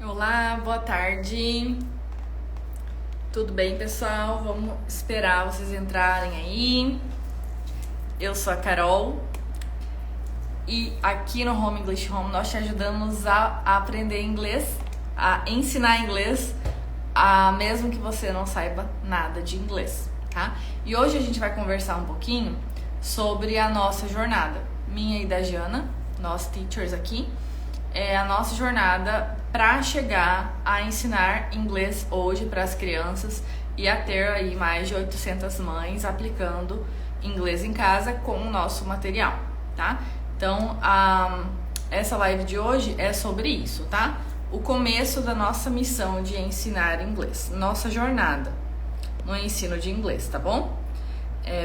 Olá, boa tarde. Tudo bem, pessoal? Vamos esperar vocês entrarem aí. Eu sou a Carol e aqui no Home English Home nós te ajudamos a aprender inglês, a ensinar inglês, mesmo que você não saiba nada de inglês, tá? E hoje a gente vai conversar um pouquinho sobre a nossa jornada, minha e da Jana, nós teachers aqui. É a nossa jornada para chegar a ensinar inglês hoje para as crianças e a ter aí mais de 800 mães aplicando inglês em casa com o nosso material, tá? Então, essa live de hoje é sobre isso, tá? O começo da nossa missão de ensinar inglês, nossa jornada no ensino de inglês, tá bom?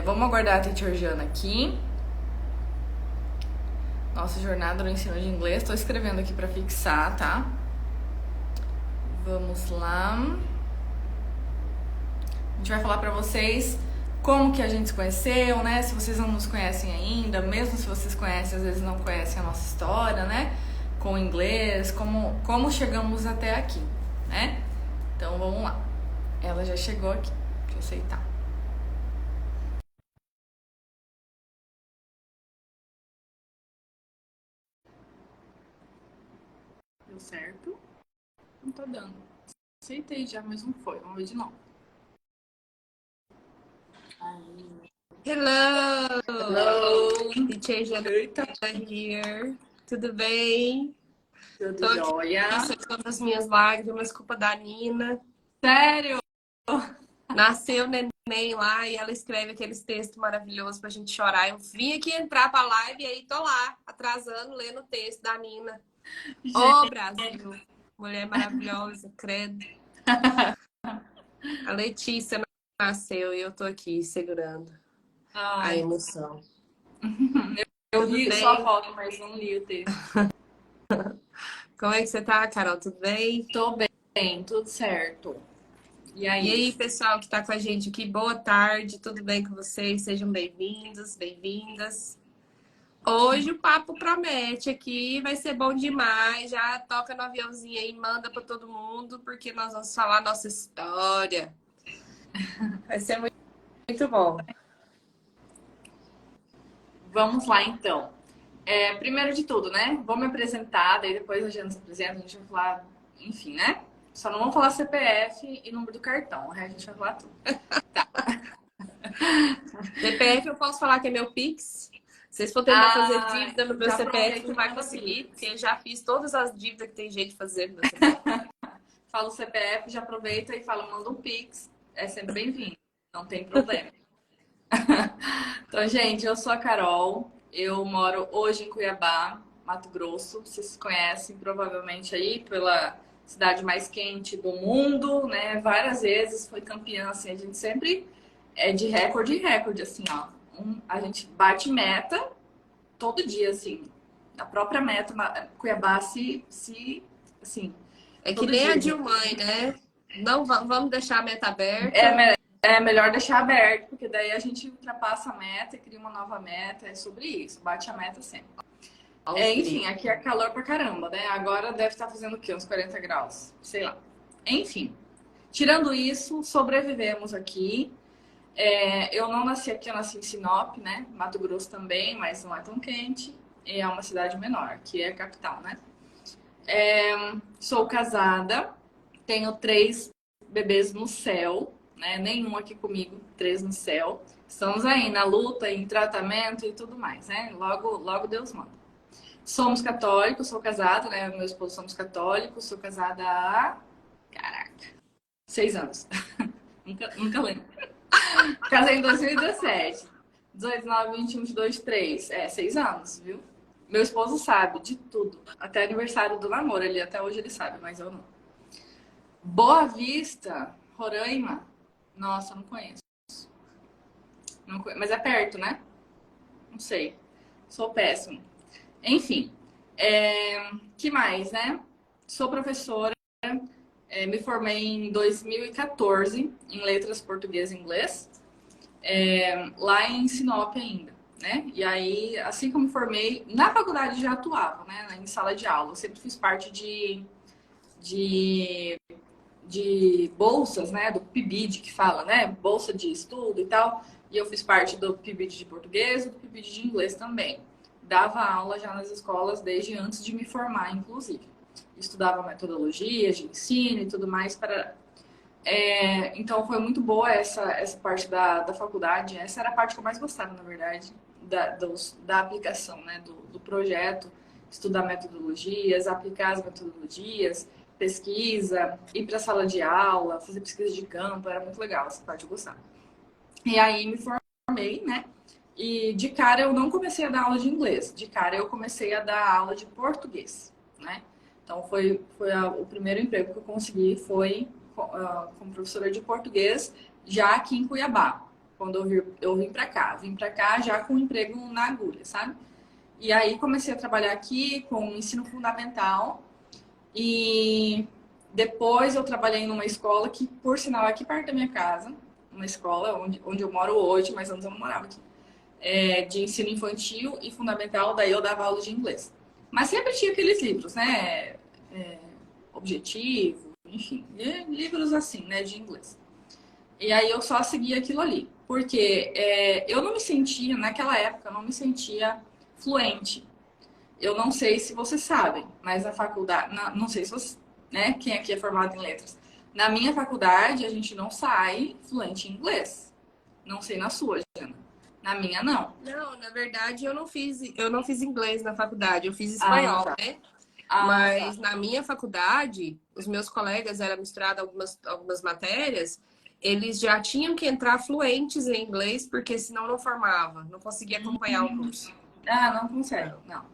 Vamos aguardar a Teacher Jana aqui. Nossa jornada no ensino de inglês. Estou escrevendo aqui para fixar, tá? Vamos lá. A gente vai falar para vocês como que a gente se conheceu, né? Se vocês não nos conhecem ainda, mesmo se vocês conhecem, às vezes não conhecem a nossa história, né? Com o inglês, como chegamos até aqui, né? Então vamos lá. Ela já chegou aqui. Deixa eu aceitar. Deu certo? Não tá dando. Aceitei já, mas não foi. Vamos ver de novo. Hello! Hello! Teacher Jana here. Tudo bem? Tudo jóia? Secando as minhas lágrimas, culpa da Nina. Sério? Nasceu neném lá e ela escreve aqueles textos maravilhosos pra gente chorar. Eu vim aqui entrar pra live e aí tô lá, atrasando, lendo o texto da Nina. Ô, Brasil! Mulher maravilhosa, credo. A Letícia nasceu e eu tô aqui segurando a emoção. Eu vi só a foto, mas não li o texto. Como é que você tá, Carol? Tudo bem? Tô bem, tudo certo. E E aí, pessoal que tá com a gente aqui, boa tarde, tudo bem com vocês? Sejam bem-vindos, bem-vindas. Hoje o papo promete aqui, vai ser bom demais. Já toca no aviãozinho aí, manda pra todo mundo, porque nós vamos falar nossa história. Vai ser muito, muito bom. Vamos lá, então. Primeiro de tudo, né? Vou me apresentar, daí depois a gente se apresenta, a gente vai falar, enfim, né? Só não vamos falar CPF e número do cartão, a gente vai falar tudo. Tá. CPF eu posso falar que é meu Pix. Vocês for tentar fazer dívida no meu CPF, não vai conseguir, porque eu já fiz todas as dívidas que tem gente fazendo no meu CPF. Fala o CPF, já aproveita e fala, manda um Pix. É sempre bem-vindo, não tem problema. Então, gente, eu sou a Carol, eu moro hoje em Cuiabá, Mato Grosso. Vocês conhecem provavelmente aí pela cidade mais quente do mundo, né? Várias vezes foi campeã, assim, a gente sempre é de recorde em recorde, assim, ó. A gente bate meta todo dia, assim. A própria meta, Cuiabá assim... É que nem a Dilmãe, né? Não, vamos deixar a meta aberta. É melhor deixar aberto, porque daí a gente ultrapassa a meta e cria uma nova meta. É sobre isso, bate a meta sempre. Enfim, aqui é calor pra caramba, né? Agora deve estar fazendo o quê? Uns 40 graus, sei lá. Enfim, tirando isso, sobrevivemos aqui. Eu não nasci aqui, eu nasci em Sinop, né? Mato Grosso também, mas não é tão quente. E é uma cidade menor, que é a capital, né? Sou casada, tenho 3 bebês no céu, né? Nenhum aqui comigo, 3 no céu. Estamos aí na luta, em tratamento e tudo mais, né? Logo Deus manda. Somos católicos, sou casada, né? Meu esposo somos católicos, sou casada há... Caraca, 6 anos. nunca lembro. Casei em 2017. 18, 19, 21, 22, 3. 6 anos, viu? Meu esposo sabe de tudo. Até aniversário do namoro, até hoje ele sabe, mas eu não. Boa Vista, Roraima. Nossa, não conheço. Mas é perto, né? Não sei. Sou péssimo. Enfim. Que mais, né? Sou professora. Me formei em 2014 em Letras Português e Inglês. Lá em Sinop ainda, né? E aí, assim que eu me formei, na faculdade já atuava, né? Em sala de aula. Eu sempre fiz parte de bolsas, né? Do PIBID que fala, né? Bolsa de estudo e tal. E eu fiz parte do PIBID de português e do PIBID de inglês também. Dava aula já nas escolas desde antes de me formar, inclusive. Estudava metodologias de ensino e tudo mais para... então foi muito boa essa parte da faculdade. Essa era a parte que eu mais gostava, na verdade, da aplicação, né? Do projeto, estudar metodologias, aplicar as metodologias, pesquisa, ir para a sala de aula, fazer pesquisa de campo, era muito legal, essa parte eu gostava. E aí me formei, né? E de cara eu não comecei a dar aula de inglês, de cara eu comecei a dar aula de português, né? Então o primeiro emprego que eu consegui foi como professora de português, já aqui em Cuiabá, quando eu vim para cá. Vim para cá já com um emprego na agulha, sabe? E aí comecei a trabalhar aqui com ensino fundamental e depois eu trabalhei numa escola que, por sinal, é aqui perto da minha casa, uma escola onde eu moro hoje, mas antes eu não morava aqui, de ensino infantil e fundamental, daí eu dava aula de inglês. Mas sempre tinha aqueles livros, né? Objetivo, enfim, livros assim, né, de inglês. E aí eu só seguia aquilo ali, porque eu não me sentia, naquela época, eu não me sentia fluente. Eu não sei se vocês sabem, mas na faculdade, não sei se vocês, né, quem aqui é formado em letras. Na minha faculdade, a gente não sai fluente em inglês. Não sei na sua, Jana. Na minha, não. Não, na verdade, eu não fiz inglês na faculdade, eu fiz espanhol, tá. né? Mas na minha faculdade, os meus colegas, era misturado algumas matérias, eles já tinham que entrar fluentes em inglês, porque senão não formava, não conseguia acompanhar o curso. Não consegue, não.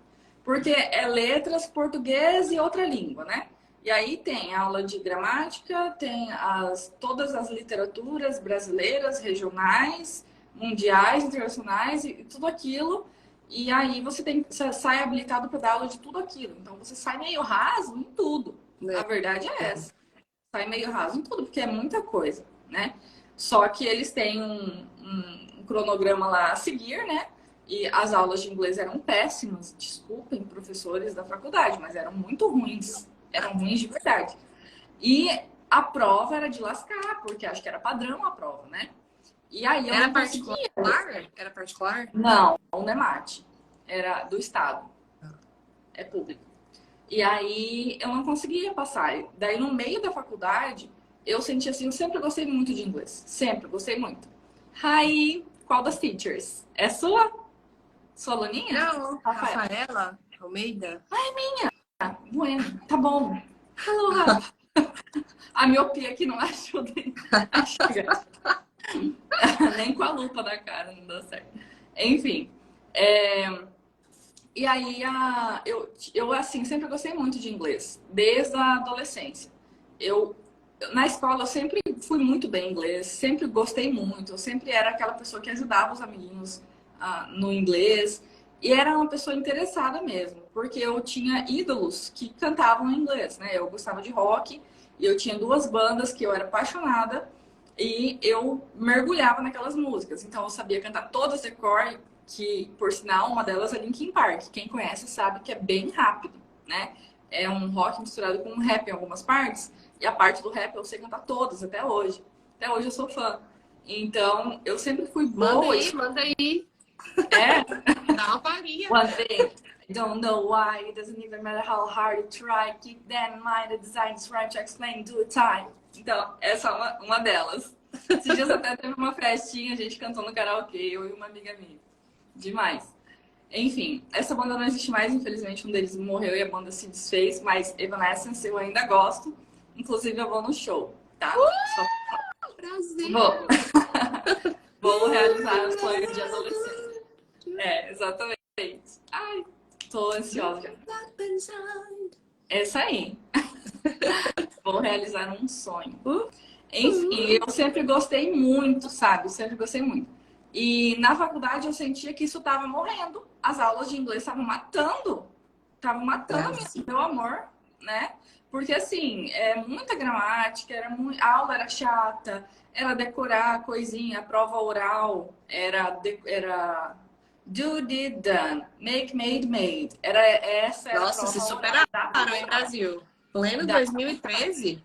Porque é letras, português e outra língua, né? E aí tem aula de gramática, tem todas as literaturas brasileiras, regionais, mundiais, internacionais e tudo aquilo. E aí você sai habilitado para dar aula de tudo aquilo. Então você sai meio raso em tudo. A verdade é essa. Sai meio raso em tudo, porque é muita coisa, né? Só que eles têm um cronograma lá a seguir, né? E as aulas de inglês eram péssimas, desculpem, professores da faculdade, mas eram muito ruins. Eram ruins de verdade. E a prova era de lascar, porque acho que era padrão a prova, né? E aí eu Era não particular? conseguia. Era particular? Não é mate. Era do estado. É público. E aí eu não conseguia passar. Daí no meio da faculdade, eu senti assim, eu sempre gostei muito de inglês. Sempre, gostei muito. Hi, qual das teachers? É sua? Sua aluninha? Não, Rafaela Almeida. Bueno, tá bom. Hello, Rafa. A miopia aqui não ajuda a chegar. Nem com a lupa na cara não dá certo. Enfim. E aí, eu assim, sempre gostei muito de inglês, desde a adolescência. Na escola, eu sempre fui muito bem em inglês, sempre gostei muito. Eu sempre era aquela pessoa que ajudava os amiguinhos no inglês. E era uma pessoa interessada mesmo, porque eu tinha ídolos que cantavam em inglês, né? Eu gostava de rock e eu tinha duas bandas que eu era apaixonada e eu mergulhava naquelas músicas. Então eu sabia cantar todas de cor, que por sinal uma delas é Linkin Park. Quem conhece sabe que é bem rápido, né? É um rock misturado com um rap em algumas partes e a parte do rap eu sei cantar todas até hoje. Até hoje eu sou fã. Então eu sempre fui boa. Manda aí. Dá uma palhinha. One thing, I don't know why, it doesn't even matter how hard you try, keep that in mind, the design is right to explain, do it time. Então, essa é uma delas. Esses dias até teve uma festinha, a gente cantou no karaokê, eu e uma amiga minha. Demais. Enfim, essa banda não existe mais, infelizmente um deles morreu e a banda se desfez, mas Evanescence eu ainda gosto. Inclusive eu vou no show, tá? Brasil! Vou realizar os sonhos de adolescente. Exatamente. Ai, tô ansiosa. É isso aí. Vou realizar um sonho. Enfim, eu sempre gostei muito, sabe? Sempre gostei muito. E na faculdade eu sentia que isso tava morrendo. As aulas de inglês estavam matando. Estavam matando meu amor, né? Porque assim, muita gramática, a aula era chata, era decorar coisinha, a prova oral era do, did, done, make, made, made. Nossa, se superaram em Brasil. Pleno da 2013?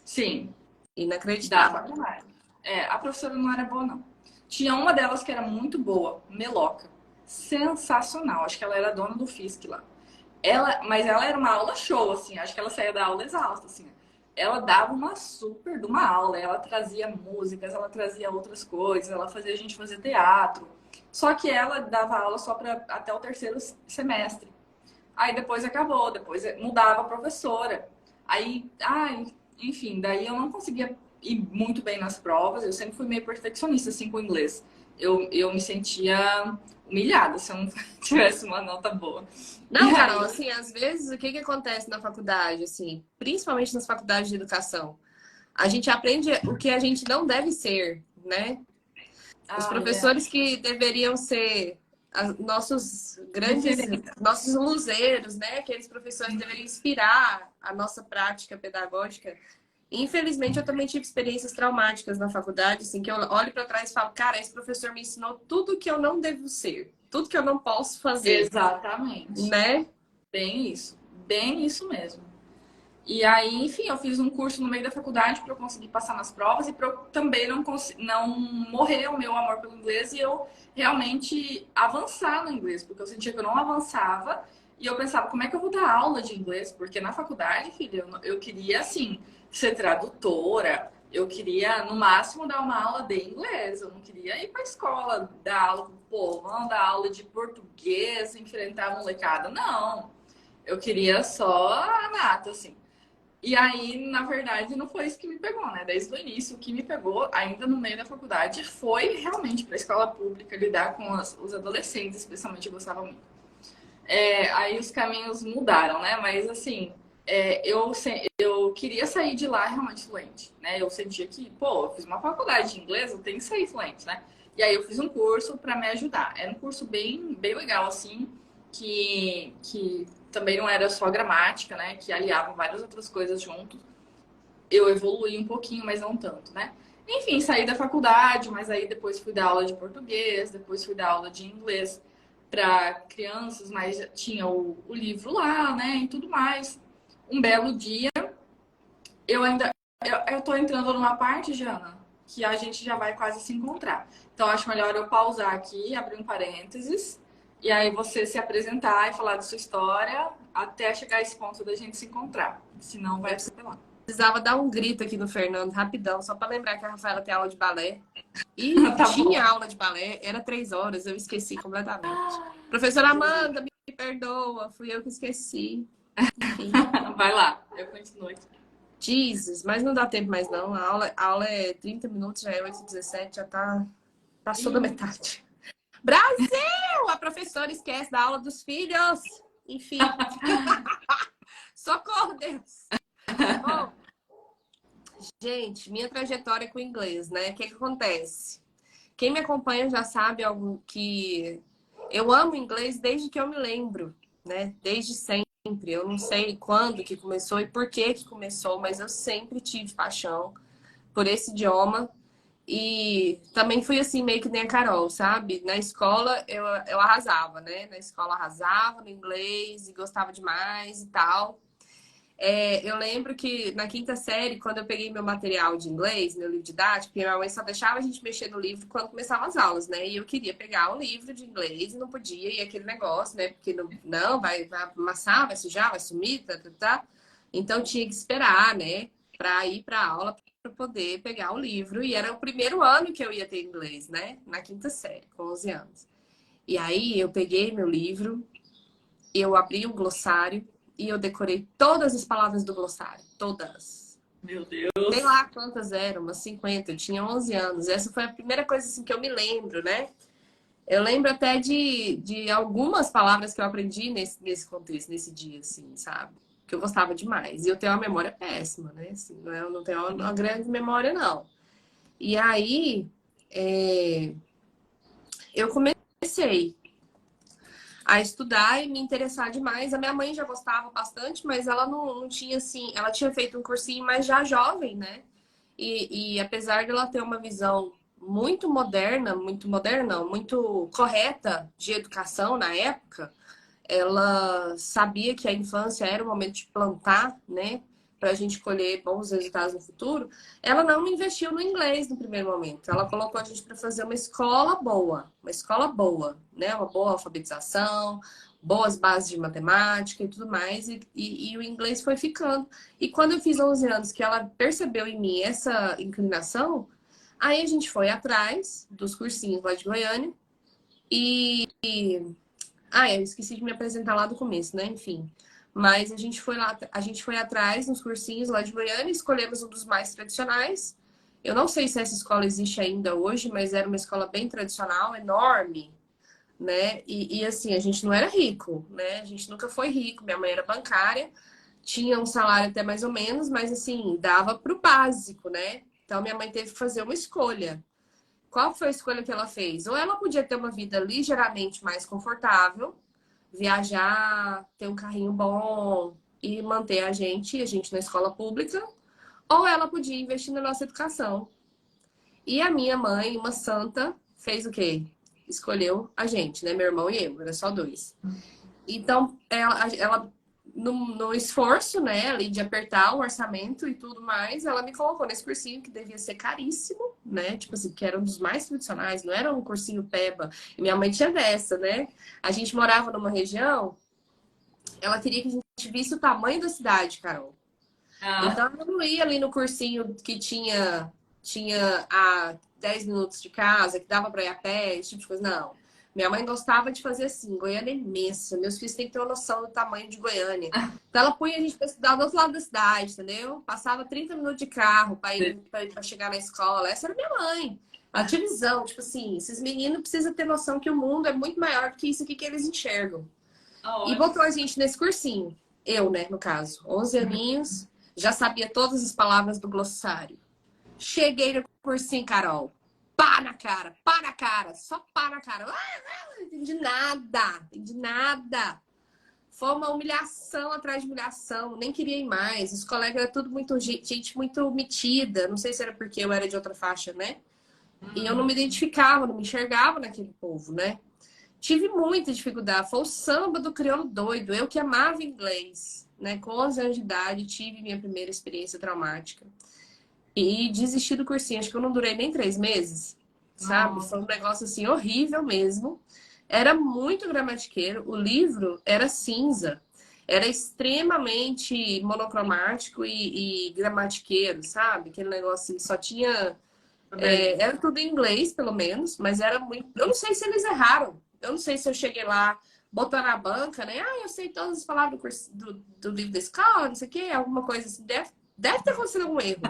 Sim, da Inacreditável. faculdade. A professora não era boa, não. Tinha uma delas que era muito boa, Meloca. Sensacional. Acho que ela era dona do FISC lá. Mas ela era uma aula show, assim. Acho que ela saía da aula exausta, assim. Ela dava uma super de uma aula. Ela trazia músicas, ela trazia outras coisas, ela fazia a gente fazer teatro. Só que ela dava aula só para até o terceiro semestre. Aí depois acabou, depois mudava a professora. Aí, enfim, daí eu não conseguia ir muito bem nas provas. Eu sempre fui meio perfeccionista, assim, com o inglês. Eu me sentia humilhada se eu não tivesse uma nota boa. E Não, Carol, aí, assim, às vezes o que que acontece na faculdade, assim, principalmente nas faculdades de educação? A gente aprende o que a gente não deve ser, né? Os é, professores que deveriam ser nossos grandes, referência. nossos luzeiros, né? Aqueles professores que deveriam inspirar a nossa prática pedagógica. Infelizmente, eu também tive experiências traumáticas na faculdade, assim, que eu olho para trás e falo, cara, esse professor me ensinou tudo que eu não devo ser, tudo que eu não posso fazer, Exatamente. né? Bem isso mesmo. E aí, enfim, eu fiz um curso no meio da faculdade para eu conseguir passar nas provas e para eu também não morrer o meu amor pelo inglês e eu realmente avançar no inglês, porque eu sentia que eu não avançava e eu pensava, como é que eu vou dar aula de inglês? Porque na faculdade, filha, eu queria, assim, ser tradutora, eu queria, no máximo, dar uma aula de inglês, eu não queria ir para a escola dar aula com o povo, não dar aula de português, enfrentar a molecada, não. Eu queria só a nata, assim. E aí, na verdade, não foi isso que me pegou, né? Desde o início, o que me pegou, ainda no meio da faculdade, foi realmente para a escola pública lidar com os adolescentes, especialmente, eu gostava muito. Aí os caminhos mudaram, né? Mas assim, eu queria sair de lá realmente fluente, né? Eu sentia que, pô, eu fiz uma faculdade de inglês, eu tenho que sair fluente, né? E aí eu fiz um curso para me ajudar. Era um curso bem legal, assim, que também não era só gramática, né? Que aliava várias outras coisas junto. Eu evoluí um pouquinho, mas não tanto, né? Enfim, saí da faculdade, mas aí depois fui dar aula de português, depois fui dar aula de inglês para crianças, mas tinha o livro lá, né? E tudo mais. Um belo dia, eu ainda. Eu tô entrando numa parte, Jana, que a gente já vai quase se encontrar. Então, acho melhor eu pausar aqui, abrir um parênteses, e aí você se apresentar e falar da sua história até chegar a esse ponto da gente se encontrar. Senão vai atropelar. Precisava dar um grito aqui no Fernando, rapidão, só para lembrar que a Rafaela tem aula de balé. E Tá tinha bom. aula de balé, era 3 horas, eu esqueci completamente. Professora Amanda, me perdoa, fui eu que esqueci. Enfim. Vai lá, eu continuo aqui. Jesus, mas não dá tempo mais não. A aula é 30 minutos, já é 8h17, já tá passou da Ih, metade. Brasil! A professora esquece da aula dos filhos. Enfim, socorro, Deus. Bom, gente, minha trajetória com o inglês, né? O que que acontece? Quem me acompanha já sabe algo que eu amo inglês desde que eu me lembro, né? Desde sempre. Eu não sei quando que começou e por que que começou, mas eu sempre tive paixão por esse idioma. E também fui assim, meio que nem a Carol, sabe? Na escola eu arrasava, né? Na escola arrasava no inglês e gostava demais e tal. Eu lembro que na quinta série, quando eu peguei meu material de inglês, meu livro didático, porque minha mãe só deixava a gente mexer no livro quando começavam as aulas, né? E eu queria pegar o livro de inglês e não podia, e aquele negócio, né? Porque não vai amassar, vai sujar, vai sumir, tá. Então tinha que esperar, né? Pra ir pra aula para poder pegar o livro. E era o primeiro ano que eu ia ter inglês, né? Na quinta série, com 11 anos. E aí eu peguei meu livro, eu abri o glossário e eu decorei todas as palavras do glossário. Todas. meu Sei Deus. lá quantas eram, umas 50. Eu tinha 11 anos. Essa foi a primeira coisa assim, que eu me lembro, né? Eu lembro até de algumas palavras que eu aprendi nesse contexto, nesse dia, assim, sabe? Que eu gostava demais. E eu tenho uma memória péssima, né? Assim, eu não tenho uma grande memória, não. E aí, eu comecei a estudar e me interessar demais. A minha mãe já gostava bastante, mas ela não tinha assim. Ela tinha feito um cursinho, mas já jovem, né? E apesar de ela ter uma visão muito moderna, não, muito correta de educação na época, ela sabia que a infância era o momento de plantar, né? Para a gente colher bons resultados no futuro, ela não investiu no inglês no primeiro momento. Ela colocou a gente para fazer uma escola boa, né? Uma boa alfabetização, boas bases de matemática e tudo mais. E o inglês foi ficando. E quando eu fiz 11 anos, que ela percebeu em mim essa inclinação, aí a gente foi atrás dos cursinhos lá de Goiânia e eu esqueci de me apresentar lá do começo, né? Enfim. Mas a gente foi lá, a gente foi atrás nos cursinhos lá de Goiânia, escolhemos um dos mais tradicionais. Eu não sei se essa escola existe ainda hoje, mas era uma escola bem tradicional, enorme, né? E assim, a gente não era rico, né? A gente nunca foi rico. Minha mãe era bancária, tinha um salário até mais ou menos, mas assim, dava para o básico, né? Então minha mãe teve que fazer uma escolha. Qual foi a escolha que ela fez? Ou ela podia ter uma vida ligeiramente mais confortável, viajar, ter um carrinho bom e manter a gente na escola pública, ou ela podia investir na nossa educação. E a minha mãe, uma santa, fez o quê? Escolheu a gente, né? Meu irmão e eu, era só dois. Então, ela no esforço, né, ali de apertar o orçamento e tudo mais, ela me colocou nesse cursinho que devia ser caríssimo, né? Tipo assim, que era um dos mais tradicionais, não era um cursinho peba. E minha mãe tinha dessa, né? A gente morava numa região, ela queria que a gente visse o tamanho da cidade, Carol. Ah, Então, eu não ia ali no cursinho que tinha a 10 minutos de casa, que dava para ir a pé, esse tipo de coisa. Não. Minha mãe gostava de fazer assim, Goiânia é imensa. Meus filhos têm que ter uma noção do tamanho de Goiânia. Então, ela punha a gente para estudar do outro lado da cidade, entendeu? Passava 30 minutos de carro para chegar na escola. Essa era minha mãe. Ela tinha visão, tipo assim, esses meninos precisam ter noção que o mundo é muito maior do que isso aqui que eles enxergam. E ótimo. botou a gente nesse cursinho. Eu, né, no caso. 11 aninhos, já sabia todas as palavras do glossário. Cheguei no cursinho, Carol. Pá na cara, só pá na cara. Não entendi nada, entendi nada. Foi uma humilhação atrás de humilhação, nem queria ir mais. Os colegas eram tudo muito gente muito metida. Não sei se era porque eu era de outra faixa, né? E eu não me identificava, não me enxergava naquele povo, né? Tive muita dificuldade. Foi o samba do crioulo doido. Eu que amava inglês, né? Com 11 anos de idade, tive minha primeira experiência traumática. E desisti do cursinho. Acho que eu não durei nem 3 meses, sabe? Nossa. Foi um negócio assim horrível mesmo. Era muito gramatiqueiro. O livro era cinza. Era extremamente monocromático e gramatiqueiro, sabe? Aquele negócio assim, só tinha era tudo em inglês, pelo menos, mas era muito. Eu não sei se eles erraram. Eu não sei se eu cheguei lá, botou na banca, né? Eu sei todas as palavras do livro da escola, não sei o quê, alguma coisa assim. Deve ter acontecido algum erro.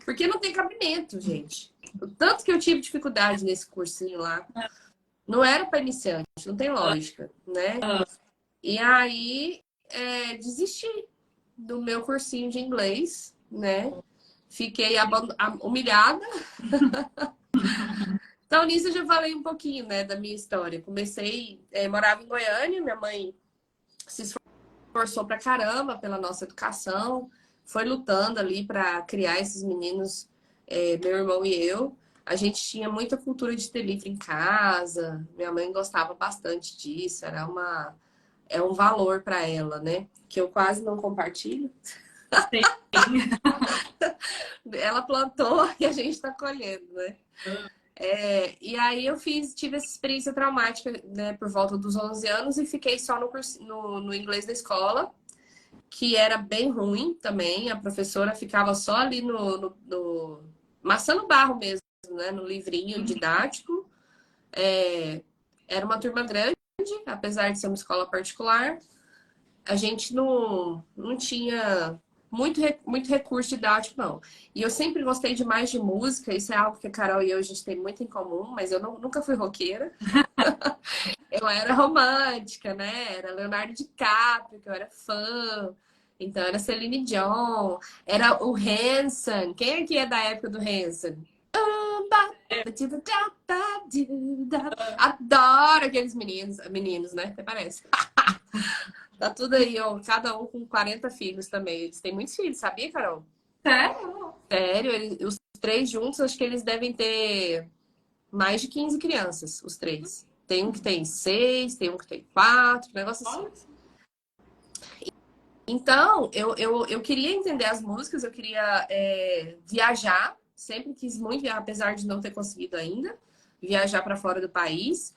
Porque não tem cabimento, gente. O tanto que eu tive dificuldade nesse cursinho lá, não era para iniciante, não tem lógica, né? E aí, desisti do meu cursinho de inglês, né? Fiquei humilhada. Então, nisso eu já falei um pouquinho, né, da minha história. Comecei, morava em Goiânia, minha mãe se esforçou pra caramba pela nossa educação, foi lutando ali para criar esses meninos, meu irmão e eu. A gente tinha muita cultura de ter livro em casa, minha mãe gostava bastante disso, é um valor para ela, né? Que eu quase não compartilho. Sim. Ela plantou e a gente está colhendo, né? E aí eu tive essa experiência traumática, né, por volta dos 11 anos e fiquei só no inglês da escola, que era bem ruim também. A professora ficava só ali no maçã barro mesmo, né, no livrinho didático. Era uma turma grande, apesar de ser uma escola particular. A gente não tinha muito recurso didático, não. E eu sempre gostei demais de música, isso é algo que a Carol e eu a gente tem muito em comum, mas eu nunca fui roqueira. Eu era romântica, né? Era Leonardo DiCaprio, que eu era fã. Então era Celine Dion, era o Hanson. Quem aqui é da época do Hanson? Adoro aqueles meninos, né? Até parece. Tá tudo aí, ó. Cada um com 40 filhos também. Eles têm muitos filhos, sabia, Carol? Sério? Sério, os três juntos, acho que eles devem ter mais de 15 crianças, os três. Tem um que tem 6, tem um que tem 4, negócio assim. Olha. Então, eu queria entender as músicas, eu queria viajar. Sempre quis muito viajar, apesar de não ter conseguido ainda. Viajar para fora do país.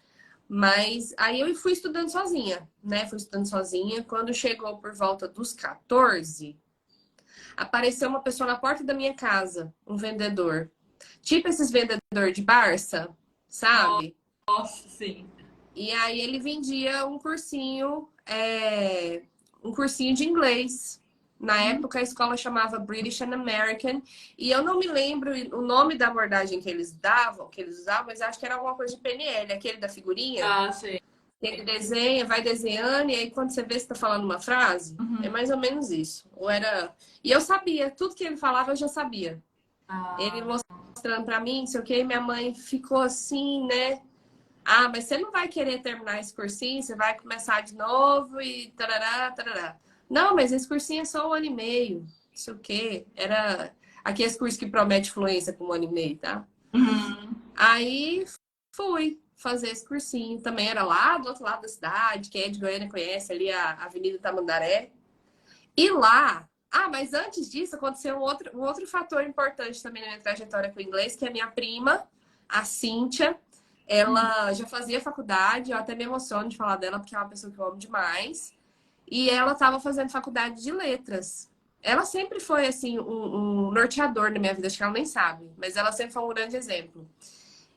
Mas aí eu fui estudando sozinha, né? Fui estudando sozinha. Quando chegou por volta dos 14, apareceu uma pessoa na porta da minha casa, um vendedor. Tipo esses vendedor de Barça, sabe? Nossa, sim. E aí ele vendia um cursinho de inglês. Na época a escola chamava British and American. E eu não me lembro o nome da abordagem que eles davam, que eles usavam, mas acho que era alguma coisa de PNL, aquele da figurinha. Ah, sim. Ele desenha, vai desenhando, e aí quando você vê se tá falando uma frase, é mais ou menos isso. Ou era. E eu sabia, tudo que ele falava eu já sabia. Ele mostrando pra mim, não sei o que, e minha mãe ficou assim, né? Ah, mas você não vai querer terminar esse cursinho, você vai começar de novo e tarará, tarará. Não, mas esse cursinho é só 1 ano e meio. Não sei o quê. Era aqueles cursos que promete fluência com 1 ano e meio, tá? Aí fui fazer esse cursinho. Também era lá do outro lado da cidade. Quem é de Goiânia conhece ali a Avenida Tamandaré. E lá... Ah, mas antes disso aconteceu um outro fator importante também na minha trajetória com o inglês, que é a minha prima, a Cíntia. Ela já fazia faculdade, eu até me emociono de falar dela, porque é uma pessoa que eu amo demais. E ela estava fazendo faculdade de letras. Ela sempre foi, assim, um norteador na minha vida, acho que ela nem sabe, mas ela sempre foi um grande exemplo.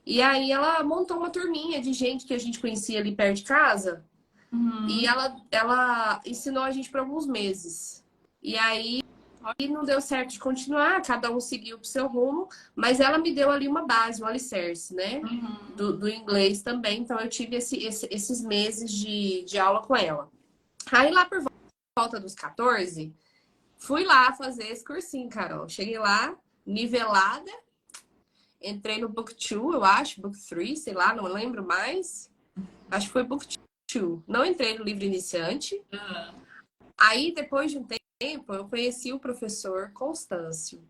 E aí ela montou uma turminha de gente que a gente conhecia ali perto de casa, e ela ensinou a gente por alguns meses. E aí não deu certo de continuar, cada um seguiu pro seu rumo, mas ela me deu ali uma base, um alicerce, né? Do inglês também, então eu tive esses meses de aula com ela. Aí lá por volta dos 14, fui lá fazer esse cursinho, Carol. Cheguei lá, nivelada, entrei no Book 2, eu acho, Book 3, sei lá, não lembro mais. Acho que foi Book 2. Não entrei no livro iniciante. Aí, depois de um tempo, eu conheci o professor Constâncio.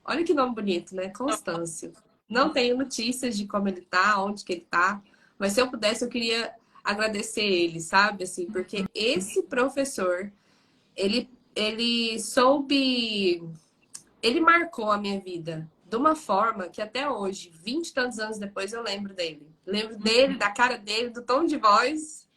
Olha que nome bonito, né? Constâncio. Não tenho notícias de como ele tá, onde que ele tá, mas se eu pudesse, eu queria agradecer ele, sabe? Assim, porque esse professor, ele soube, ele marcou a minha vida de uma forma que até hoje, 20 e tantos anos depois, eu lembro dele. Lembro dele, da cara dele, do tom de voz.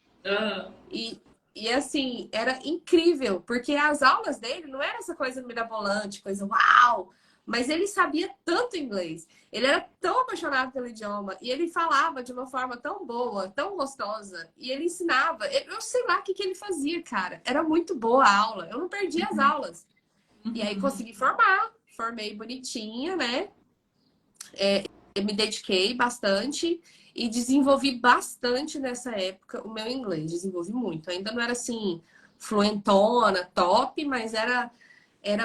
E assim, era incrível, porque as aulas dele não era essa coisa mirabolante, coisa uau! Mas ele sabia tanto inglês, ele era tão apaixonado pelo idioma, e ele falava de uma forma tão boa, tão gostosa, e ele ensinava. Eu sei lá o que ele fazia, cara. Era muito boa a aula, eu não perdi as aulas. E aí consegui formei bonitinha, né? Eu me dediquei bastante e desenvolvi bastante nessa época o meu inglês. Desenvolvi muito. Ainda não era assim, fluentona, top, mas era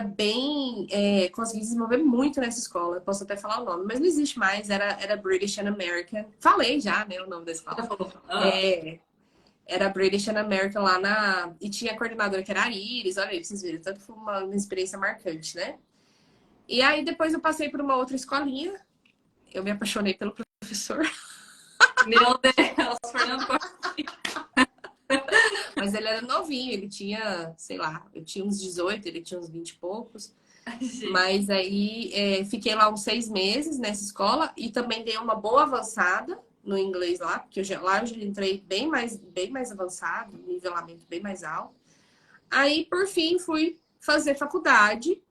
bem. Consegui desenvolver muito nessa escola. Eu posso até falar o nome, mas não existe mais. Era British and American. Falei já, né, o nome da escola. Era British and American lá na. E tinha a coordenadora que era a Iris. Olha aí, pra vocês verem. Tanto foi uma experiência marcante, né? E aí depois eu passei por uma outra escolinha. Eu me apaixonei pelo professor. Meu Deus, Fernando. Mas ele era novinho, ele tinha, sei lá, eu tinha uns 18, ele tinha uns 20 e poucos. Mas aí fiquei lá uns 6 meses nessa escola e também dei uma boa avançada no inglês lá, porque lá eu já entrei bem mais avançado, nivelamento bem mais alto. Aí, por fim, fui fazer faculdade,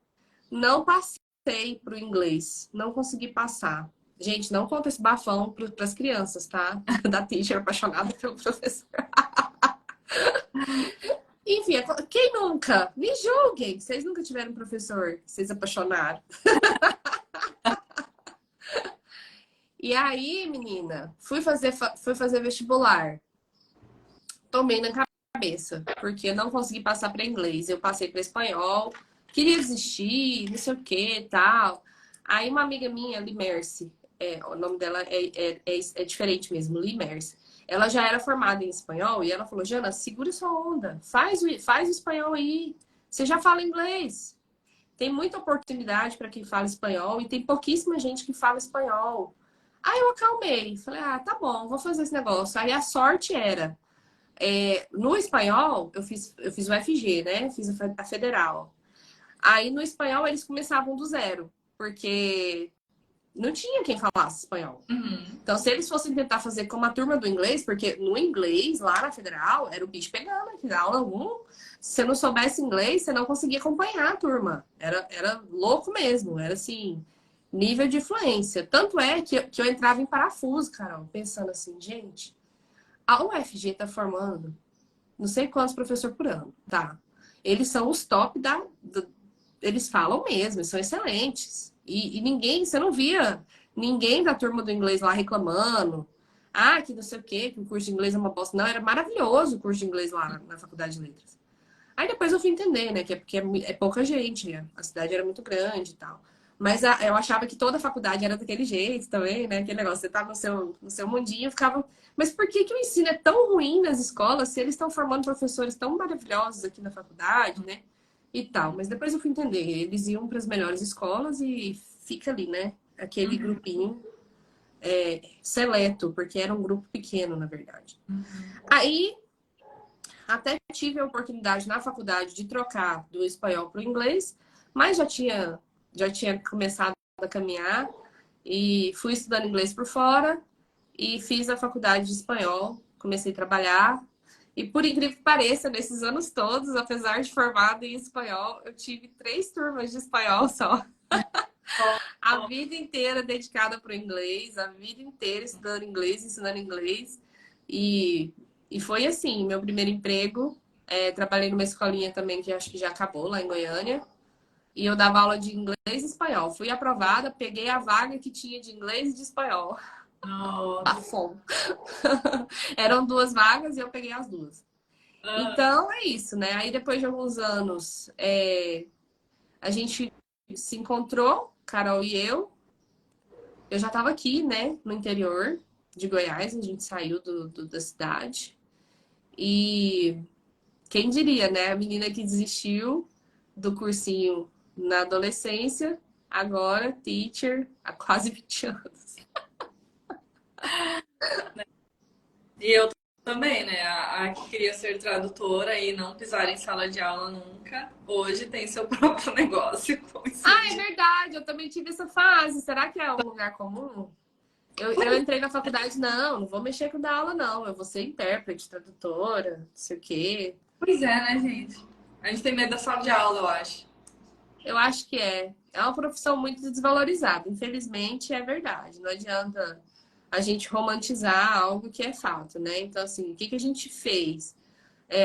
não passei pro inglês, não consegui passar. Gente, não conta esse bafão para as crianças, tá? Da teacher apaixonada pelo professor. Enfim, quem nunca? Me julguem. Vocês nunca tiveram um professor que vocês apaixonaram. E aí, menina, fui fazer vestibular. Tomei na cabeça, porque eu não consegui passar para inglês. Eu passei para espanhol, queria desistir, não sei o que e tal. Aí uma amiga minha, Limerce, o nome dela é diferente mesmo, Limerce. Ela já era formada em espanhol e ela falou: Jana, segura sua onda, faz o espanhol aí. Você já fala inglês. Tem muita oportunidade para quem fala espanhol e tem pouquíssima gente que fala espanhol. Aí eu acalmei, falei, ah, tá bom, vou fazer esse negócio. Aí a sorte era, no espanhol, eu fiz o FG, né? Fiz a federal. Aí no espanhol eles começavam do zero, porque não tinha quem falasse espanhol. Uhum. Então, se eles fossem tentar fazer como a turma do inglês, porque no inglês, lá na federal, era o bicho pegando, que aula 1, se você não soubesse inglês, você não conseguia acompanhar a turma. Era louco mesmo, era assim, nível de influência. Tanto é que eu entrava em parafuso, Carol, pensando assim, gente, a UFG tá formando não sei quantos professores por ano, tá? Eles são os top eles falam mesmo, eles são excelentes. E ninguém, você não via ninguém da turma do inglês lá reclamando. Ah, que não sei o quê, que o curso de inglês é uma bosta. Não, era maravilhoso o curso de inglês lá na Faculdade de Letras. Aí depois eu fui entender, né, que é porque é pouca gente, né? A cidade era muito grande e tal. Mas eu achava que toda faculdade era daquele jeito também, né? Aquele negócio, você tá no seu mundinho, ficava. Mas por que que o ensino é tão ruim nas escolas se eles estão formando professores tão maravilhosos aqui na faculdade, né? E tal. Mas depois eu fui entender. Eles iam para as melhores escolas e fica ali, né? Aquele grupinho seleto, porque era um grupo pequeno, na verdade. Aí até tive a oportunidade na faculdade de trocar do espanhol para o inglês, mas já tinha começado a caminhar e fui estudando inglês por fora e fiz a faculdade de espanhol, comecei a trabalhar. E por incrível que pareça, nesses anos todos, apesar de formada em espanhol, eu tive 3 turmas de espanhol só. A vida inteira dedicada para o inglês, a vida inteira estudando inglês, ensinando inglês. E, e foi assim, meu primeiro emprego. Trabalhei numa escolinha também que acho que já acabou lá em Goiânia. E eu dava aula de inglês e espanhol. Fui aprovada, peguei a vaga que tinha de inglês e de espanhol. Nossa. Bafom. Eram 2 vagas e eu peguei as 2. Ah, Então é isso, né? Aí depois de alguns anos, a gente se encontrou, Carol e eu. Eu já estava aqui, né, no interior de Goiás, a gente saiu da cidade. E quem diria, né? A menina que desistiu do cursinho na adolescência, agora teacher há quase 20 anos. e eu também, né? A que queria ser tradutora e não pisar em sala de aula nunca, hoje tem seu próprio negócio com ensino Ah, é de. verdade, eu também tive essa fase. Será que é um lugar comum? Eu entrei na faculdade, não vou mexer com dar aula, não. Eu vou ser intérprete, tradutora, não sei o quê. Pois é, né, gente? A gente tem medo da sala de aula, eu acho. Eu acho que é uma profissão muito desvalorizada. Infelizmente, é verdade. Não adianta a gente romantizar algo que é fato, né? Então, assim, o que que a gente fez?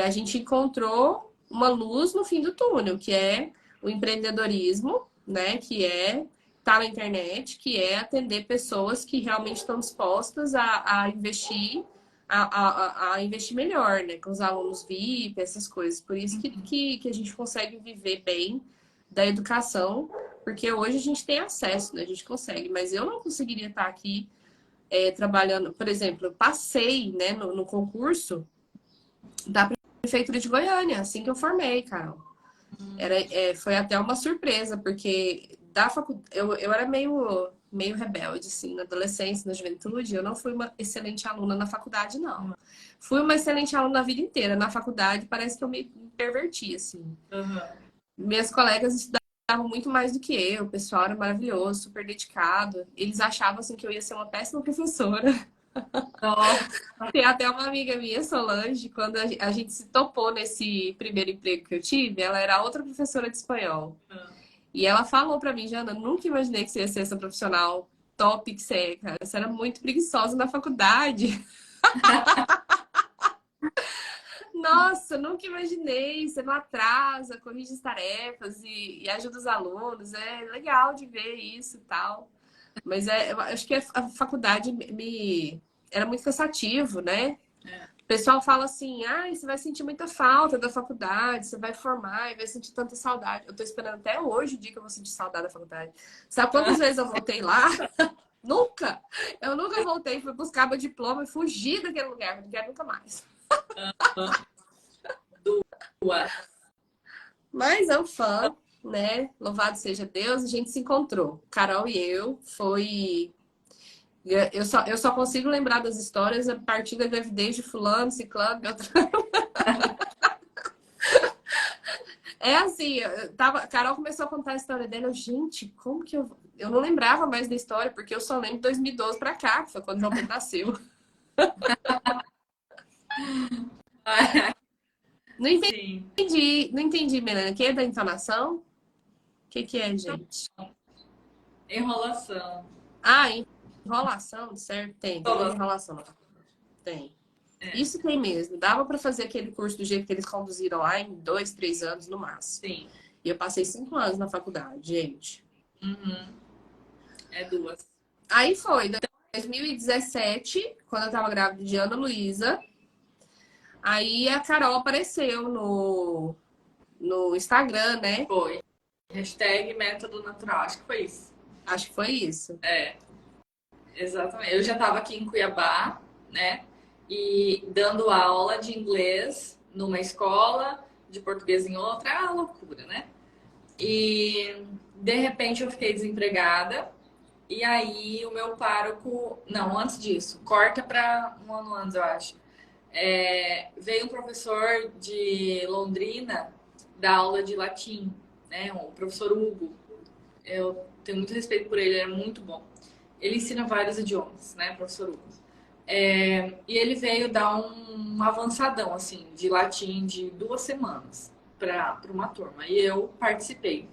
A gente encontrou uma luz no fim do túnel, que é o empreendedorismo, né? Que é estar na internet, que é atender pessoas que realmente estão dispostas a investir, a investir melhor, né? Com os alunos VIP, essas coisas. Por isso que a gente consegue viver bem da educação, porque hoje a gente tem acesso, né? A gente consegue, mas eu não conseguiria estar aqui trabalhando, por exemplo, eu passei, né, no concurso da Prefeitura de Goiânia, assim que eu formei, Carol. Foi até uma surpresa, porque eu era meio rebelde, assim, na adolescência, na juventude. Eu não fui uma excelente aluna na faculdade, não. Fui uma excelente aluna a vida inteira. Na faculdade, parece que eu me perverti, assim. Uhum. Minhas colegas estudavam muito mais do que eu, o pessoal era maravilhoso, super dedicado. Eles achavam, assim, que eu ia ser uma péssima professora. Nossa. Tem até uma amiga minha, Solange, quando a gente se topou nesse primeiro emprego que eu tive, ela era outra professora de espanhol. E ela falou pra mim, Jana, nunca imaginei que você ia ser essa profissional top que você é, cara. Você era muito preguiçosa na faculdade. Nossa, nunca imaginei. Você não atrasa, corrige as tarefas e ajuda os alunos. É legal de ver isso e tal. Mas eu acho que a faculdade era muito cansativo, né? O pessoal fala assim, você vai sentir muita falta da faculdade, você vai formar e vai sentir tanta saudade. Eu tô esperando até hoje o dia que eu vou sentir saudade da faculdade. Sabe quantas vezes eu voltei lá? Nunca! Eu nunca voltei, fui buscar meu diploma e fugi daquele lugar, não quero nunca mais. Duas. Mas é um fã, né? Louvado seja Deus, a gente se encontrou. Carol e eu, Eu só consigo lembrar das histórias a partir da gravidez de fulano, ciclano, beltrano. É assim, a Carol começou a contar a história dela. Gente, como que eu... Eu não lembrava mais da história, porque eu só lembro de 2012 pra cá, que foi quando o João Pedro nasceu. Não Sim. entendi, não entendi, Melania. Que é da entonação? O que é, gente? Enrolação. Ah, enrolação, certo? Tem Enrolação. enrolação. Tem. É, Isso tem mesmo. Dava para fazer aquele curso do jeito que eles conduziram lá em 2, 3 anos no máximo. sim. E eu passei 5 anos na faculdade, gente. Uhum. É duas. Aí foi, 2017, quando eu tava grávida de Ana Luísa. Aí a Carol apareceu no Instagram, né? Foi. Hashtag método natural. Acho que foi isso. Acho que foi isso. É, exatamente. Eu já estava aqui em Cuiabá, né? E dando aula de inglês numa escola, de português em outra. Ah, loucura, né? E de repente eu fiquei desempregada. E aí o meu pároco. Não, antes disso, corta para um ano antes, eu acho. Veio um professor de Londrina dar aula de latim, né? O professor Hugo. Eu tenho muito respeito por ele, ele é muito bom. Ele ensina vários idiomas, né, professor Hugo? E ele veio dar um avançadão, assim, de latim de 2 semanas para uma turma. E eu participei.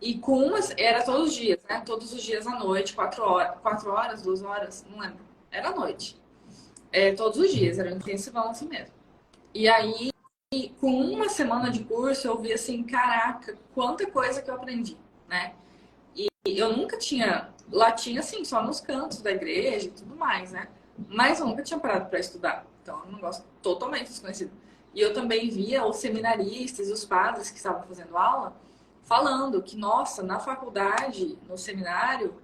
E com umas, era todos os dias, né? Todos os dias à noite, 4 horas, 4 horas, 2 horas, não lembro. Era à noite. Todos os dias, era um intensivão assim mesmo. E aí, com uma semana de curso, eu vi assim, caraca, quanta coisa que eu aprendi, né? E eu nunca tinha latim assim, só nos cantos da igreja e tudo mais, né? Mas eu nunca tinha parado para estudar. Então, é um negócio totalmente desconhecido. E eu também via os seminaristas, os padres que estavam fazendo aula, falando que, nossa, na faculdade, no seminário,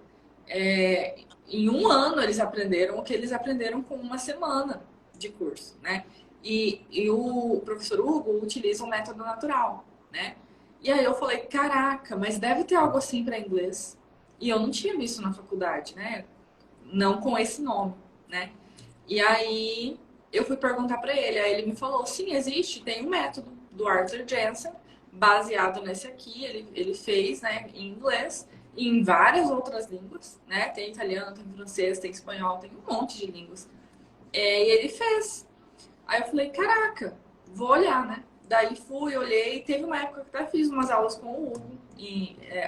em um ano eles aprenderam o que eles aprenderam com uma semana de curso, né? E o professor Hugo utiliza o método natural, né? E aí eu falei, caraca, mas deve ter algo assim para inglês. E eu não tinha visto na faculdade, né? Não com esse nome, né? E aí eu fui perguntar para ele, aí ele me falou, sim, existe, tem um método do Arthur Jensen, baseado nesse aqui, ele fez, né, em inglês e em várias outras línguas, né? Tem italiano, tem francês, tem espanhol, tem um monte de línguas. E ele fez. Aí eu falei, caraca, vou olhar, né? Daí fui, olhei, teve uma época que até fiz umas aulas com o Hugo,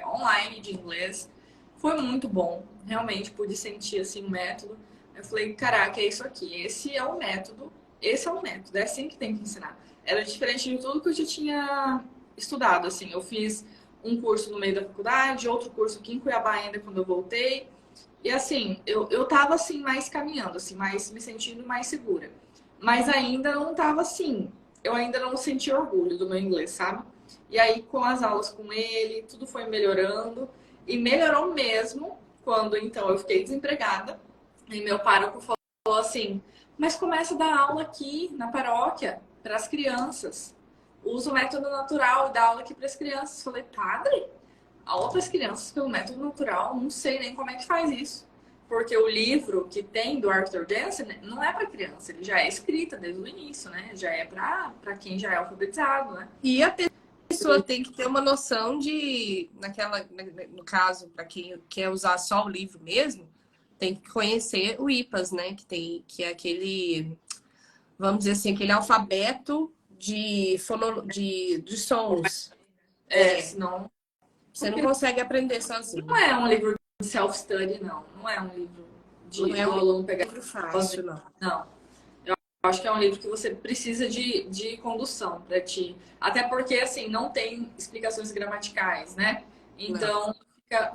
online de inglês. Foi muito bom, realmente pude sentir assim o método. Eu falei, caraca, é isso aqui, esse é o método, é assim que tem que ensinar. Era diferente de tudo que eu já tinha estudado, assim. Eu fiz um curso no meio da faculdade, outro curso aqui em Cuiabá ainda quando eu voltei. E assim, eu tava assim mais caminhando, assim, mais me sentindo mais segura. Mas ainda não tava assim, eu ainda não senti orgulho do meu inglês, sabe? E aí com as aulas com ele, tudo foi melhorando e melhorou mesmo quando então eu fiquei desempregada e meu pároco falou assim: "Mas começa a dar aula aqui na paróquia para as crianças. Usa o método natural e dá aula aqui para as crianças". Falei: "Padre, aula para as crianças pelo método natural, não sei nem como é que faz isso. Porque o livro que tem do Arthur Jensen não é para criança, ele já é escrita desde o início, né? Já é para quem já é alfabetizado, né? E a pessoa tem que ter uma noção de, no caso, para quem quer usar só o livro mesmo, tem que conhecer o IPAS, né? Que é aquele, vamos dizer assim, aquele alfabeto de sons. Senão. Você não Porque consegue aprender não sozinho. é um livro de self-study, não. Não é um livro Não de é do um aluno pegar livro sozinho. fácil, não. Não. Eu acho que é um livro que você precisa de condução para ti. Até porque, assim, não tem explicações gramaticais, né? Não. Então,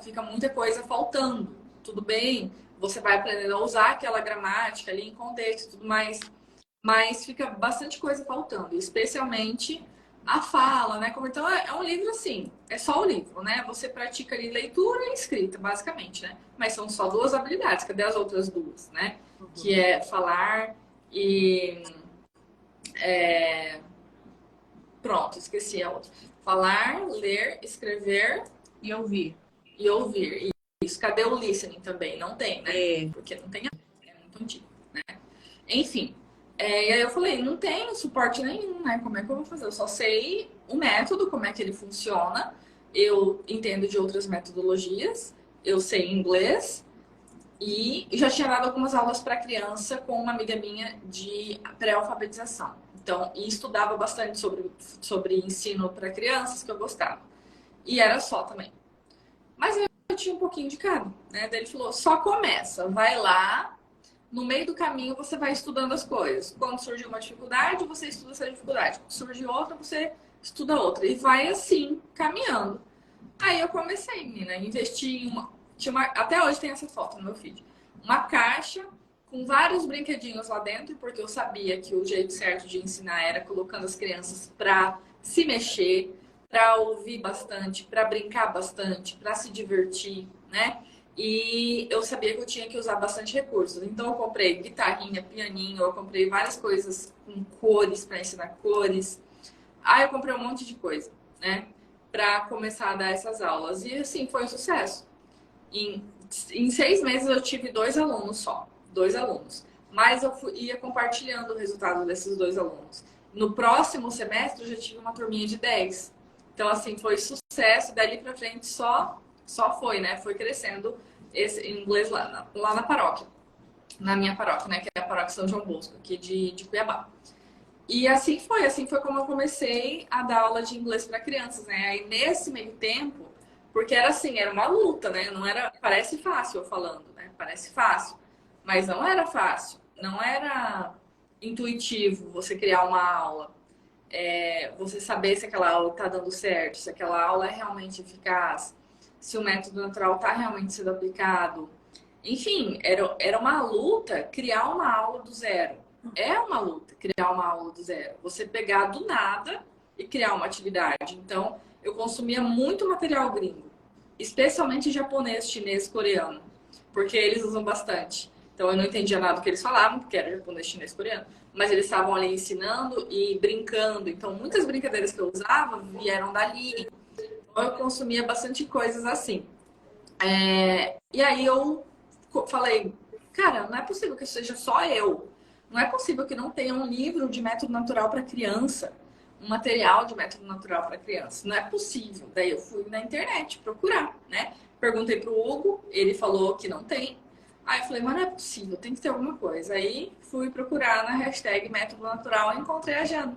fica muita coisa faltando. Tudo bem, você vai aprendendo a usar aquela gramática ali em contexto e tudo mais, mas fica bastante coisa faltando, especialmente a fala, né? Então, é um livro assim, é só o livro, né? Você pratica ali leitura e escrita, basicamente, né? Mas são só duas habilidades, cadê as outras duas, né? Que é falar e pronto, esqueci a outra. Falar, ler, escrever E ouvir. e ouvir. isso. Cadê o listening também? Não tem, né? Porque não tem, é muito antigo, né? Enfim, e aí eu falei, não tem suporte nenhum, né? Como é que eu vou fazer? Eu só sei o método, como é que ele funciona. Eu entendo de outras metodologias, eu sei inglês e já tinha dado algumas aulas para criança com uma amiga minha de pré-alfabetização. Então, e estudava bastante sobre ensino para crianças, que eu gostava. E era só também. Mas eu tinha um pouquinho de cada, né? Daí ele falou, só começa, vai lá, no meio do caminho você vai estudando as coisas. Quando surge uma dificuldade, você estuda essa dificuldade. Quando surge outra, você estuda outra. E vai assim, caminhando. Aí eu comecei, menina, investi em até hoje tem essa foto no meu feed. Uma caixa com vários brinquedinhos lá dentro, porque eu sabia que o jeito certo de ensinar era colocando as crianças para se mexer, para ouvir bastante, para brincar bastante, para se divertir, né? E eu sabia que eu tinha que usar bastante recursos. Então eu comprei guitarrinha, pianinho, eu comprei várias coisas com cores para ensinar cores. Aí eu comprei um monte de coisa, né? Para começar a dar essas aulas. E assim, foi um sucesso. Em 6 meses eu tive 2 alunos só. 2 alunos. Mas eu ia compartilhando o resultado desses 2 alunos. No próximo semestre eu já tive uma turminha de 10. Então, assim, foi sucesso. Dali pra frente só foi, né? Foi crescendo esse inglês lá na paróquia. Na minha paróquia, né? Que é a paróquia São João Bosco, aqui de Cuiabá. E assim foi como eu comecei a dar aula de inglês para crianças, né? Aí nesse meio tempo, porque era assim, era uma luta, né? Não era, parece fácil eu falando, né? Parece fácil, mas não era fácil, não era intuitivo você criar uma aula, você saber se aquela aula está dando certo, se aquela aula é realmente eficaz, se o método natural está realmente sendo aplicado. Enfim, era uma luta criar uma aula do zero. É uma luta criar uma aula do zero. Você pegar do nada e criar uma atividade. Então, eu consumia muito material gringo, especialmente japonês, chinês, coreano, porque eles usam bastante. Então, eu não entendia nada do que eles falavam, porque era japonês, chinês, coreano, mas eles estavam ali ensinando e brincando. Então, muitas brincadeiras que eu usava vieram dali. Então, eu consumia bastante coisas assim. E aí eu falei, cara, não é possível que seja só eu. Não é possível que não tenha um livro de método natural para criança, um material de método natural para criança. Não é possível. Daí eu fui na internet procurar, né? Perguntei pro Hugo, ele falou que não tem. Aí eu falei, mas não é possível, tem que ter alguma coisa. Aí fui procurar na hashtag método natural e encontrei a Jana.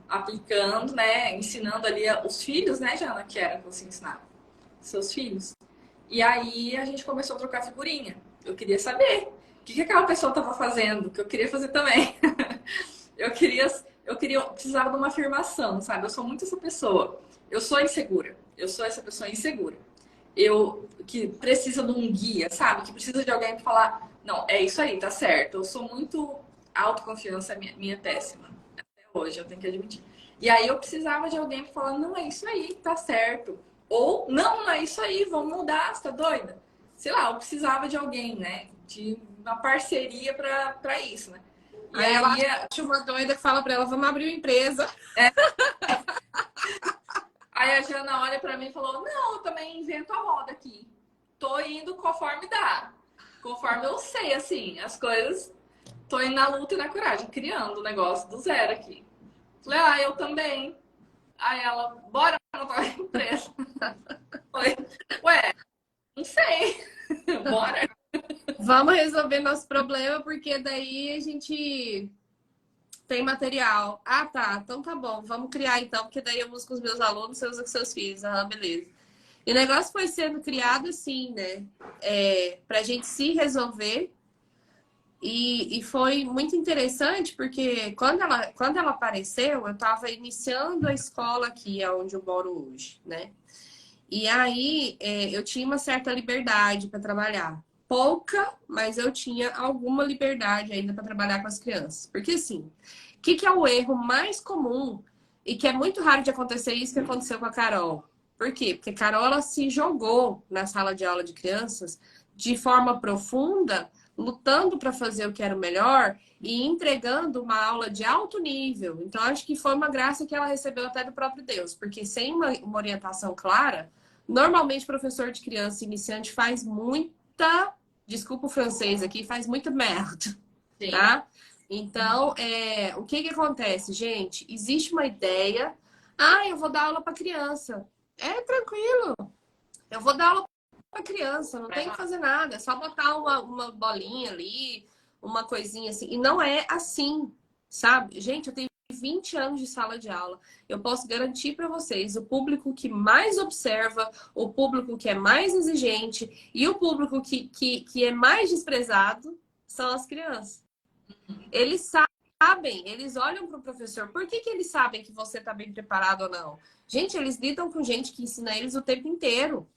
Aplicando, né? Ensinando ali os filhos, né, Jana, que era que você ensinava. Seus filhos. E aí a gente começou a trocar figurinha. Eu queria saber o que aquela pessoa estava fazendo, que eu queria fazer também. Eu precisava de uma afirmação, sabe? Eu sou muito essa pessoa. Eu sou insegura. Eu sou essa pessoa insegura. Que precisa de um guia, sabe? Que precisa de alguém para falar, não, é isso aí, tá certo. Eu sou muito autoconfiança, minha péssima. Até hoje, eu tenho que admitir. E aí eu precisava de alguém para falar, não, é isso aí, tá certo. Ou, não é isso aí, vamos mudar, você tá doida? Sei lá, eu precisava de alguém, né? De uma parceria pra isso, né? E aí ela acha uma doida que fala pra ela, vamos abrir uma empresa. Aí a Jana olha pra mim e falou, não, eu também invento a roda aqui. Tô indo conforme dá. Conforme eu sei, assim, as coisas. Tô indo na luta e na coragem, criando o negócio do zero aqui. Falei, eu também. Aí ela, bora montar uma empresa. Falei, ué, não sei. Bora. Vamos resolver nosso problema, porque daí a gente tem material. Ah, tá. Então tá bom. Vamos criar então, porque daí eu uso com os meus alunos, você usa com seus filhos. Ah, beleza. E o negócio foi sendo criado assim, né? Pra gente se resolver. E foi muito interessante, porque quando ela apareceu, eu estava iniciando a escola aqui, onde eu moro hoje, né? E aí eu tinha uma certa liberdade para trabalhar. Pouca, mas eu tinha alguma liberdade ainda para trabalhar com as crianças. Porque assim, o que é o erro mais comum e que é muito raro de acontecer isso que aconteceu com a Carol? Por quê? Porque a Carol ela se jogou na sala de aula de crianças de forma profunda, lutando para fazer o que era o melhor e entregando uma aula de alto nível. Então, acho que foi uma graça que ela recebeu até do próprio Deus, porque sem uma orientação clara, Normalmente, professor de criança iniciante faz muita, desculpa o francês aqui, faz muita merda, Sim. tá? Então, o que que acontece, gente? Existe uma ideia, eu vou dar aula para criança. É tranquilo, eu vou dar aula para criança, não tem que fazer nada, é só botar uma bolinha ali, uma coisinha assim. E não é assim, sabe? Gente, eu tenho 20 anos de sala de aula. Eu posso garantir para vocês, o público que mais observa, o público que é mais exigente e o público que é mais desprezado são as crianças. Eles sabem, eles olham para o professor. Por que que eles sabem que você está bem preparado ou não? Gente, eles lidam com gente que ensina eles o tempo inteiro.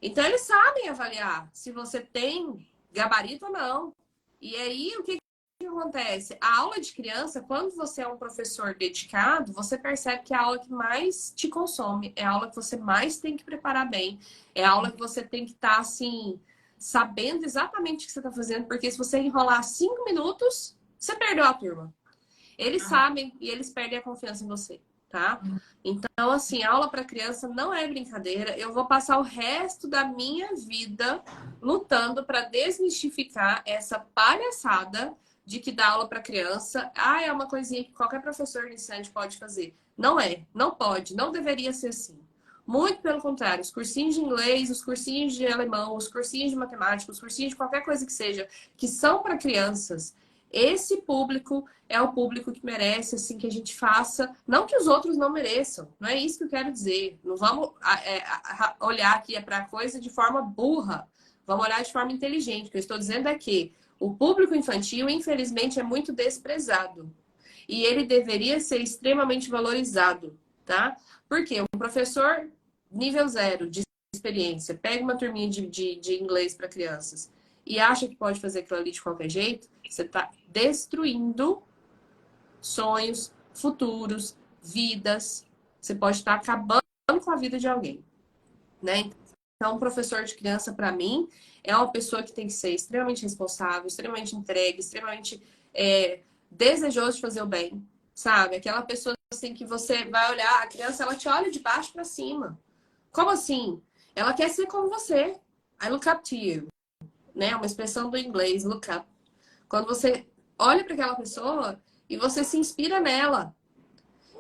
Então, eles sabem avaliar se você tem gabarito ou não. E aí, o que acontece? A aula de criança, quando você é um professor dedicado, você percebe que é a aula que mais te consome, é a aula que você mais tem que preparar bem, é a aula que você tem que estar, assim, sabendo exatamente o que você está fazendo, porque se você enrolar 5 minutos, você perdeu a turma. Eles sabem e eles perdem a confiança em você, tá? Então, assim, aula para criança não é brincadeira. Eu vou passar o resto da minha vida lutando para desmistificar essa palhaçada de que dar aula para criança, é uma coisinha que qualquer professor iniciante pode fazer. Não é, não pode, não deveria ser assim. Muito pelo contrário, os cursinhos de inglês, os cursinhos de alemão, os cursinhos de matemática, os cursinhos de qualquer coisa que seja, que são para crianças, esse público é o público que merece, assim, que a gente faça. Não que os outros não mereçam, não é isso que eu quero dizer. Não vamos olhar aqui para a coisa de forma burra. Vamos olhar de forma inteligente. O que eu estou dizendo é que o público infantil, infelizmente, é muito desprezado. E ele deveria ser extremamente valorizado, tá? Porque um professor nível 0 de experiência pega uma turminha de inglês para crianças e acha que pode fazer aquilo ali de qualquer jeito, você está destruindo sonhos, futuros, vidas. Você pode estar acabando com a vida de alguém, né? Então, um professor de criança, para mim, é uma pessoa que tem que ser extremamente responsável, extremamente entregue, extremamente desejoso de fazer o bem, sabe? Aquela pessoa assim que você vai olhar, a criança, ela te olha de baixo para cima. Como assim? Ela quer ser como você. I look up to you, né? Uma expressão do inglês, look up. Quando você olha para aquela pessoa e você se inspira nela.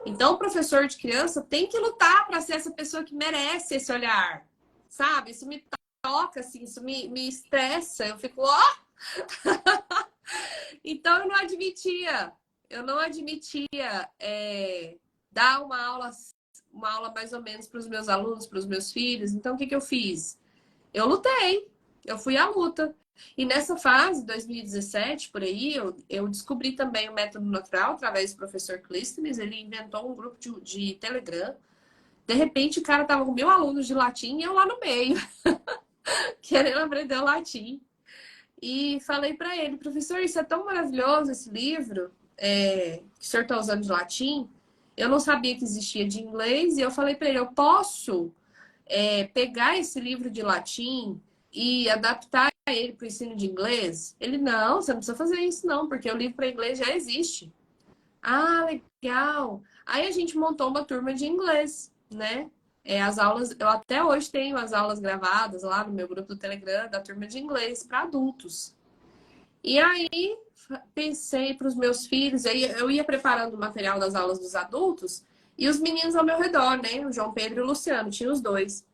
Então, o professor de criança tem que lutar para ser essa pessoa que merece esse olhar, sabe? Isso me toca, assim, isso me estressa. Eu fico, Então, eu não admitia dar uma aula mais ou menos para os meus alunos, para os meus filhos. Então, o que eu fiz? Eu lutei, eu fui à luta. E nessa fase, 2017, por aí, eu descobri também o método natural através do professor Clístenes. Ele inventou um grupo de Telegram. De repente, o cara tava com 1.000 alunos de latim e eu lá no meio, querendo aprender o latim. E falei para ele, professor, isso é tão maravilhoso, esse livro que o senhor está usando de latim. Eu não sabia que existia de inglês. E eu falei para ele, eu posso pegar esse livro de latim e adaptar ele para o ensino de inglês? Ele, não, você não precisa fazer isso não, porque o livro para inglês já existe. Ah, legal. Aí a gente montou uma turma de inglês, né? As aulas, eu até hoje tenho as aulas gravadas lá no meu grupo do Telegram da turma de inglês para adultos. E aí pensei para os meus filhos, aí eu ia preparando o material das aulas dos adultos e os meninos ao meu redor, né? O João Pedro e o Luciano, tinha os dois.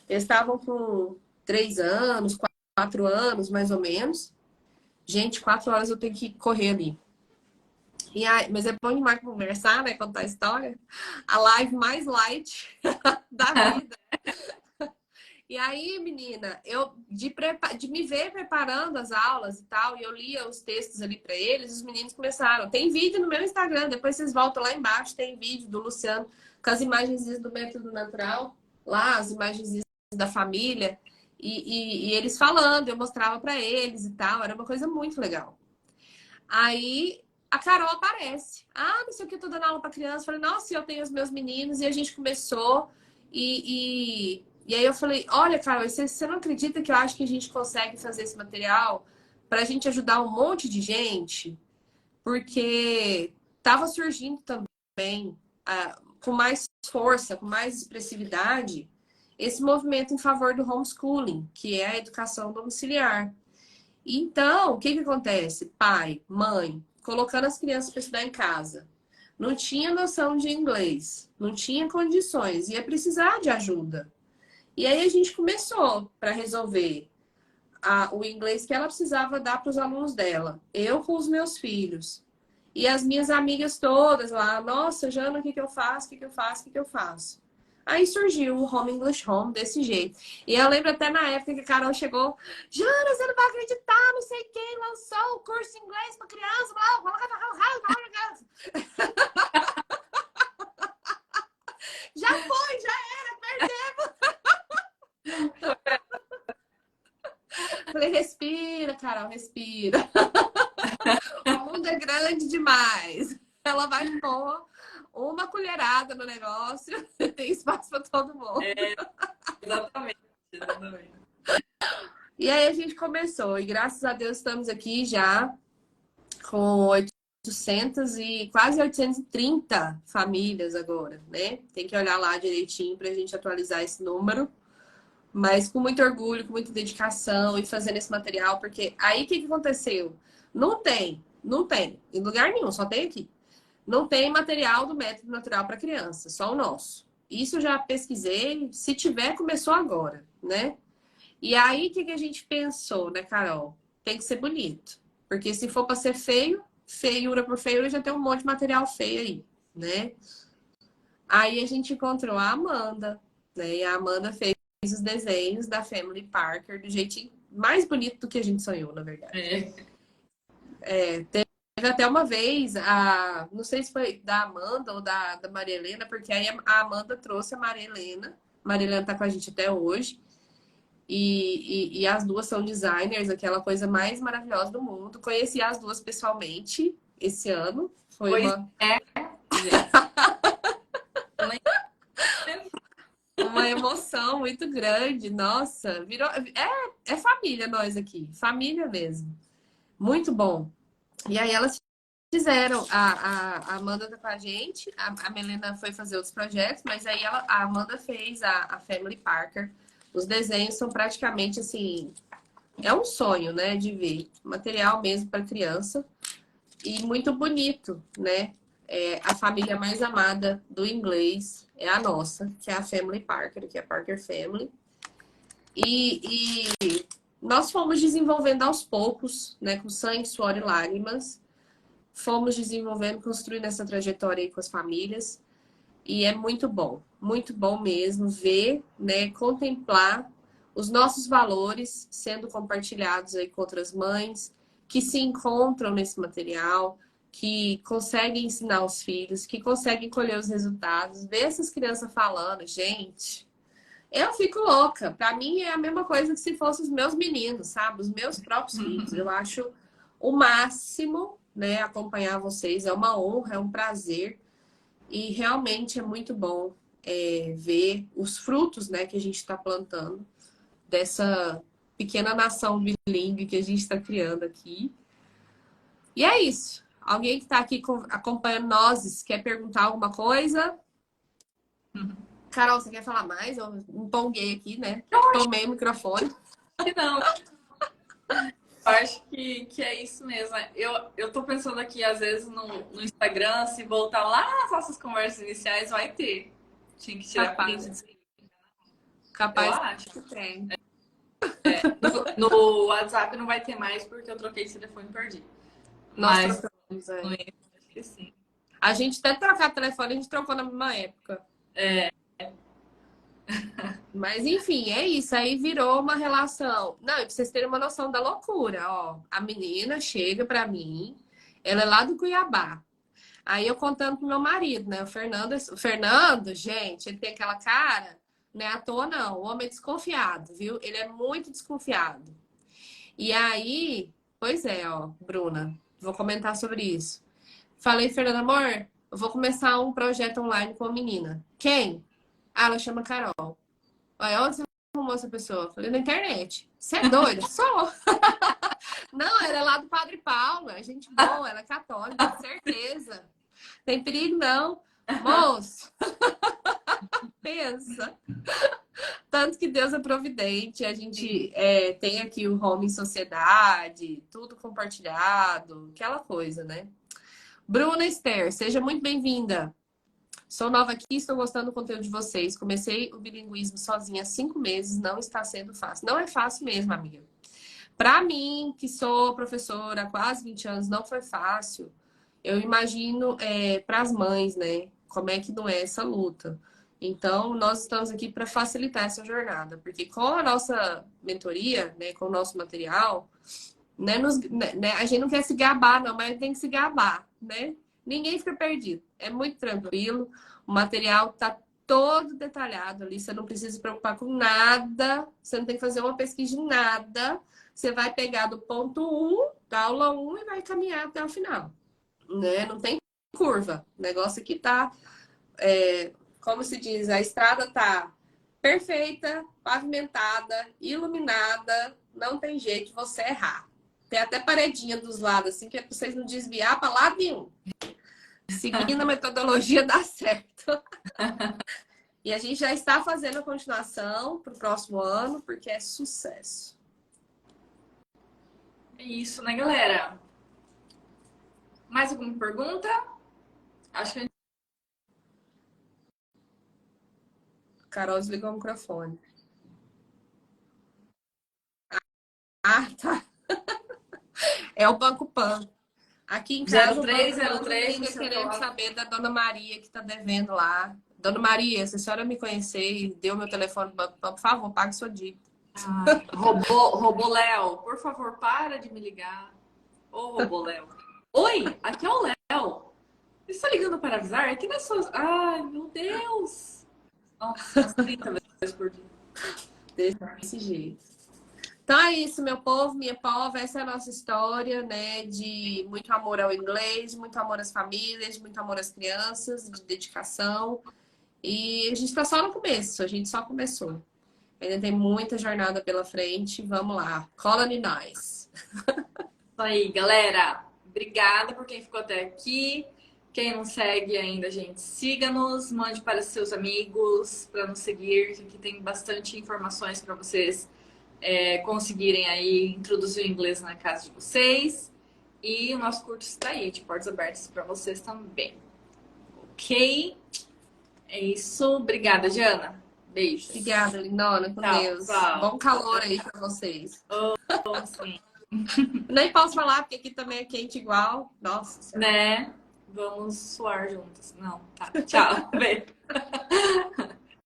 Eles estavam com 3 anos, 4 anos, mais ou menos. Gente, 4 horas eu tenho que correr ali. E aí, mas é bom demais conversar, né? Contar história. A live mais light da vida. E aí, menina, de me ver preparando as aulas e tal, e eu lia os textos ali para eles, os meninos começaram. Tem vídeo no meu Instagram, depois vocês voltam lá embaixo, tem vídeo do Luciano com as imagens do método natural, lá, as imagens da família, e eles falando, eu mostrava para eles e tal, era uma coisa muito legal. Aí a Carol aparece. Não sei o que, eu tô dando aula para criança. Falei, nossa, eu tenho os meus meninos, e a gente começou e aí eu falei, olha, Carol, você não acredita que eu acho que a gente consegue fazer esse material para a gente ajudar um monte de gente? Porque estava surgindo também com mais força, com mais expressividade, esse movimento em favor do homeschooling, que é a educação domiciliar. Então, o que que acontece? Pai, mãe, colocando as crianças para estudar em casa. Não tinha noção de inglês, não tinha condições, ia precisar de ajuda. E aí a gente começou para resolver o inglês que ela precisava dar para os alunos dela. Eu com os meus filhos. E as minhas amigas todas lá, nossa, Jana, o que que eu faço? O que que eu faço? O que que eu faço? Aí surgiu o Home English Home desse jeito. E eu lembro até na época que a Carol chegou, Jana, você não vai acreditar, não sei quem lançou o curso de inglês para criança. Já foi, já era, perdemos. Falei, respira, Carol, respira. O mundo é grande demais. Ela vai pôr uma colherada no negócio, tem espaço para todo mundo. Exatamente, exatamente. E aí a gente começou, e graças a Deus estamos aqui já com 800 e quase 830 famílias agora, né? Tem que olhar lá direitinho para a gente atualizar esse número. Mas com muito orgulho, com muita dedicação e fazendo esse material, porque aí o que aconteceu? Não tem, em lugar nenhum, só tem aqui. Não tem material do método natural para criança, só o nosso. Isso eu já pesquisei, se tiver, começou agora, né? E aí o que a gente pensou, né, Carol? Tem que ser bonito. Porque se for para ser feio, feiura por feiura, já tem um monte de material feio aí, né? Aí a gente encontrou a Amanda, né? E a Amanda fez os desenhos da Family Parker do jeitinho mais bonito do que a gente sonhou, na verdade. Teve até uma vez, não sei se foi da Amanda ou da Maria Helena, porque aí a Amanda trouxe a Maria Helena. Maria Helena tá com a gente até hoje. E as duas são designers, aquela coisa mais maravilhosa do mundo. Conheci as duas pessoalmente esse ano. Foi Pois uma... gente. Uma emoção muito grande. Nossa, virou. É família nós aqui. Família mesmo. Muito bom. E aí elas fizeram. A Amanda tá com a gente. A Melena foi fazer outros projetos, mas aí a Amanda fez a Family Parker. Os desenhos são praticamente assim. É um sonho, né? De ver. Material mesmo para criança. E muito bonito, né? A família mais amada do inglês é a nossa, que é a Family Parker, que é a Parker Family. E nós fomos desenvolvendo aos poucos, né, com sangue, suor e lágrimas. Fomos desenvolvendo, construindo essa trajetória aí com as famílias. E é muito bom mesmo ver, né, contemplar os nossos valores sendo compartilhados aí com outras mães que se encontram nesse material, que conseguem ensinar os filhos, que conseguem colher os resultados, ver essas crianças falando, gente, eu fico louca. Para mim é a mesma coisa que se fossem os meus meninos, sabe? Os meus próprios filhos. Eu acho o máximo, né, acompanhar vocês. É uma honra, é um prazer. E realmente é muito bom ver os frutos, né, que a gente está plantando dessa pequena nação bilíngue que a gente está criando aqui. E é isso. Alguém que está aqui acompanhando nós quer perguntar alguma coisa? Carol, você quer falar mais? Eu empolguei aqui, né? Tomei o microfone. Não. Eu acho que é isso mesmo. Eu tô pensando aqui, às vezes, no Instagram, se voltar lá nas nossas conversas iniciais, vai ter. Tinha que tirar print. Capaz Eu acho. que tem. No WhatsApp não vai ter mais, porque eu troquei de telefone e perdi. Nós Mas trocamos, no Insta, acho que sim. A gente até trocar telefone, a gente trocou na mesma época. Mas enfim, é isso. Aí virou uma relação. Não, e pra vocês terem uma noção da loucura, ó. A menina chega pra mim, ela é lá do Cuiabá. Aí eu contando pro meu marido, né? O Fernando, gente, ele tem aquela cara, não é à toa, não. O homem é desconfiado, viu? Ele é muito desconfiado. E aí, pois é, ó, Bruna, vou comentar sobre isso. Falei, Fernando, amor, eu vou começar um projeto online com a menina. Quem? Ah, ela chama Carol. Olha, onde você arrumou essa pessoa? Falei, na internet. Você é doida? Sou. Não, ela é lá do Padre Paulo. É gente boa, ela é católica, certeza. Tem perigo, não. Moço. Pensa. Tanto que Deus é providente. A gente tem aqui o Home em Sociedade, tudo compartilhado, aquela coisa, né? Bruna Esther, seja muito bem-vinda. Sou nova aqui, estou gostando do conteúdo de vocês. Comecei o bilinguismo sozinha há 5 meses, não está sendo fácil. Não é fácil mesmo, amiga. Para mim, que sou professora há quase 20 anos, não foi fácil. Eu imagino para as mães, né? Como é que não é essa luta. Então, nós estamos aqui para facilitar essa jornada, porque com a nossa mentoria, né, com o nosso material, né, a gente não quer se gabar, não, mas tem que se gabar, né? Ninguém fica perdido. É muito tranquilo. O material tá todo detalhado ali. Você não precisa se preocupar com nada. Você não tem que fazer uma pesquisa de nada. Você vai pegar do ponto 1, da aula 1, e vai caminhar até o final. Né? Não tem curva. O negócio aqui tá, como se diz, a estrada tá perfeita, pavimentada, iluminada. Não tem jeito de você errar. Tem até paredinha dos lados, assim, que é pra vocês não desviar para lado nenhum. Seguindo a metodologia dá certo. E a gente já está fazendo a continuação para o próximo ano, porque é sucesso. É isso, né, galera? Mais alguma pergunta? Acho que a gente... Carol desligou o microfone. Ah, tá. É o Banco Pan. Aqui em casa, 0303, o banco querendo saber da Dona Maria que está devendo lá. Dona Maria, se a senhora me conhecer e deu meu telefone, por favor, pague sua dívida. Ai, robô Léo, por favor, para de me ligar. Ô, robô Léo. Oi, aqui é o Léo. Está ligando para avisar? Aqui nas suas... Ai, meu Deus. Nossa, umas 30 vezes por dia. Desse jeito. Então é isso, meu povo, minha pova. Essa é a nossa história, né? De muito amor ao inglês, muito amor às famílias, muito amor às crianças, de dedicação. E a gente está só no começo, a gente só começou. Ainda tem muita jornada pela frente. Vamos lá, cola em nós. Isso aí, galera. Obrigada por quem ficou até aqui. Quem não segue ainda, gente, siga-nos, mande para seus amigos para nos seguir, que aqui tem bastante informações para vocês conseguirem aí introduzir o inglês na casa de vocês. E o nosso curso está aí, de portas abertas para vocês também. Ok? É isso. Obrigada, Jana. Beijos. Obrigada, lindona, com Deus. Tchau. Bom calor aí para vocês. Sim. Nem posso falar, porque aqui também é quente igual. Nossa Senhora. Né? Vamos suar juntas. Não, tá. Tchau. Beijo.